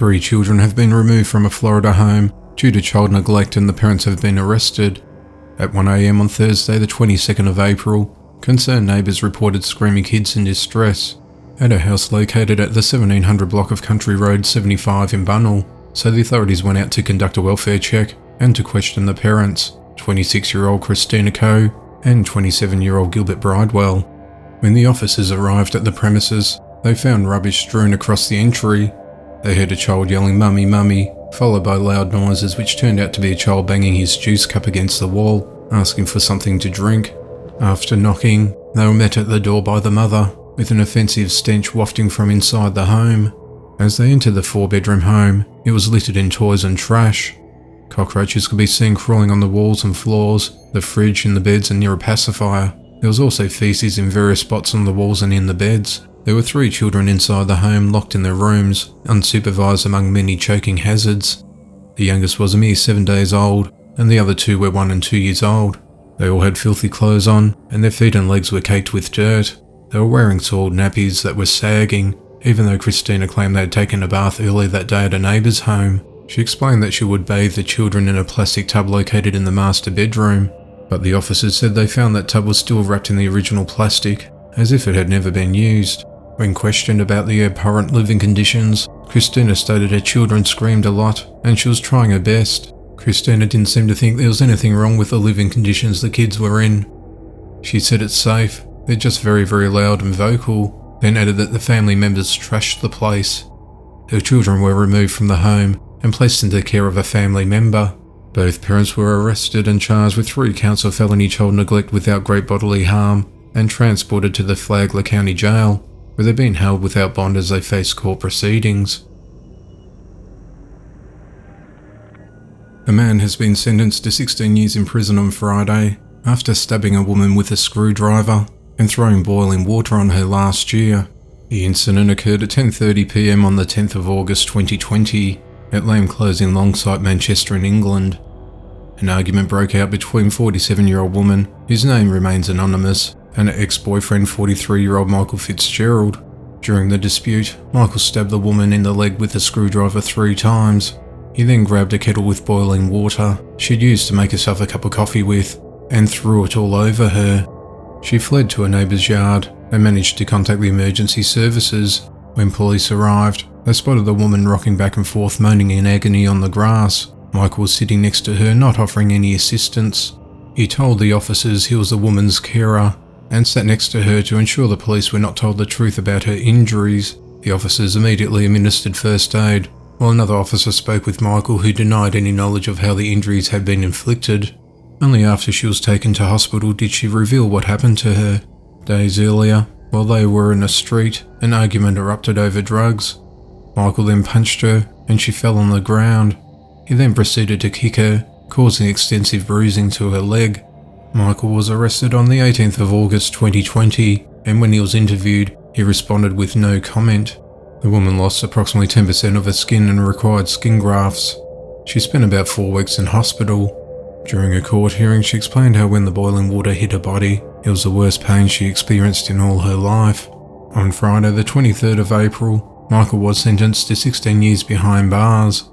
3 children have been removed from a Florida home due to child neglect, and the parents have been arrested. At 1 a.m. on Thursday, the 22nd of April, concerned neighbours reported screaming kids in distress at a house located at the 1700 block of Country Road 75 in Bunnell, so the authorities went out to conduct a welfare check and to question the parents, 26-year-old Christina Coe and 27-year-old Gilbert Bridewell. When the officers arrived at the premises, they found rubbish strewn across the entry. They heard a child yelling "Mummy, Mummy," followed by loud noises which turned out to be a child banging his juice cup against the wall, asking for something to drink. After knocking, they were met at the door by the mother, with an offensive stench wafting from inside the home. As they entered the 4-bedroom home, it was littered in toys and trash. Cockroaches could be seen crawling on the walls and floors, the fridge, in the beds, and near a pacifier. There was also feces in various spots on the walls and in the beds. There were 3 children inside the home, locked in their rooms, unsupervised among many choking hazards. The youngest was a mere 7 days old, and the other 2 were 1 and 2 years old. They all had filthy clothes on, and their feet and legs were caked with dirt. They were wearing soiled nappies that were sagging, even though Christina claimed they had taken a bath earlier that day at a neighbour's home. She explained that she would bathe the children in a plastic tub located in the master bedroom, but the officers said they found that tub was still wrapped in the original plastic, as if it had never been used. When questioned about the abhorrent living conditions, Christina stated her children screamed a lot and she was trying her best. Christina didn't seem to think there was anything wrong with the living conditions the kids were in. She said it's safe, they're just very, very loud and vocal, then added that the family members trashed the place. Her children were removed from the home and placed into the care of a family member. Both parents were arrested and charged with 3 counts of felony child neglect without great bodily harm and transported to the Flagler County Jail, where they're being held without bond as they face court proceedings. A man has been sentenced to 16 years in prison on Friday after stabbing a woman with a screwdriver and throwing boiling water on her last year. The incident occurred at 10:30 p.m. on the 10th of August 2020 at Lame Close in Longsight, Manchester in England. An argument broke out between 47-year-old woman, whose name remains anonymous, and her ex-boyfriend 43-year-old Michael Fitzgerald. During the dispute, Michael stabbed the woman in the leg with a screwdriver 3 times. He then grabbed a kettle with boiling water she'd used to make herself a cup of coffee with and threw it all over her. She fled to a neighbour's yard and managed to contact the emergency services. When police arrived, they spotted the woman rocking back and forth, moaning in agony on the grass. Michael was sitting next to her, not offering any assistance. He told the officers he was the woman's carer and sat next to her to ensure the police were not told the truth about her injuries. The officers immediately administered first aid, while another officer spoke with Michael, who denied any knowledge of how the injuries had been inflicted. Only after she was taken to hospital did she reveal what happened to her. Days earlier, while they were in a street, an argument erupted over drugs. Michael then punched her and she fell on the ground. He then proceeded to kick her, causing extensive bruising to her leg. Michael was arrested on the 18th of August 2020, and when he was interviewed, he responded with no comment. The woman lost approximately 10% of her skin and required skin grafts. She spent about 4 weeks in hospital. During a court hearing, she explained how when the boiling water hit her body, it was the worst pain she experienced in all her life. On Friday, the 23rd of April, Michael was sentenced to 16 years behind bars.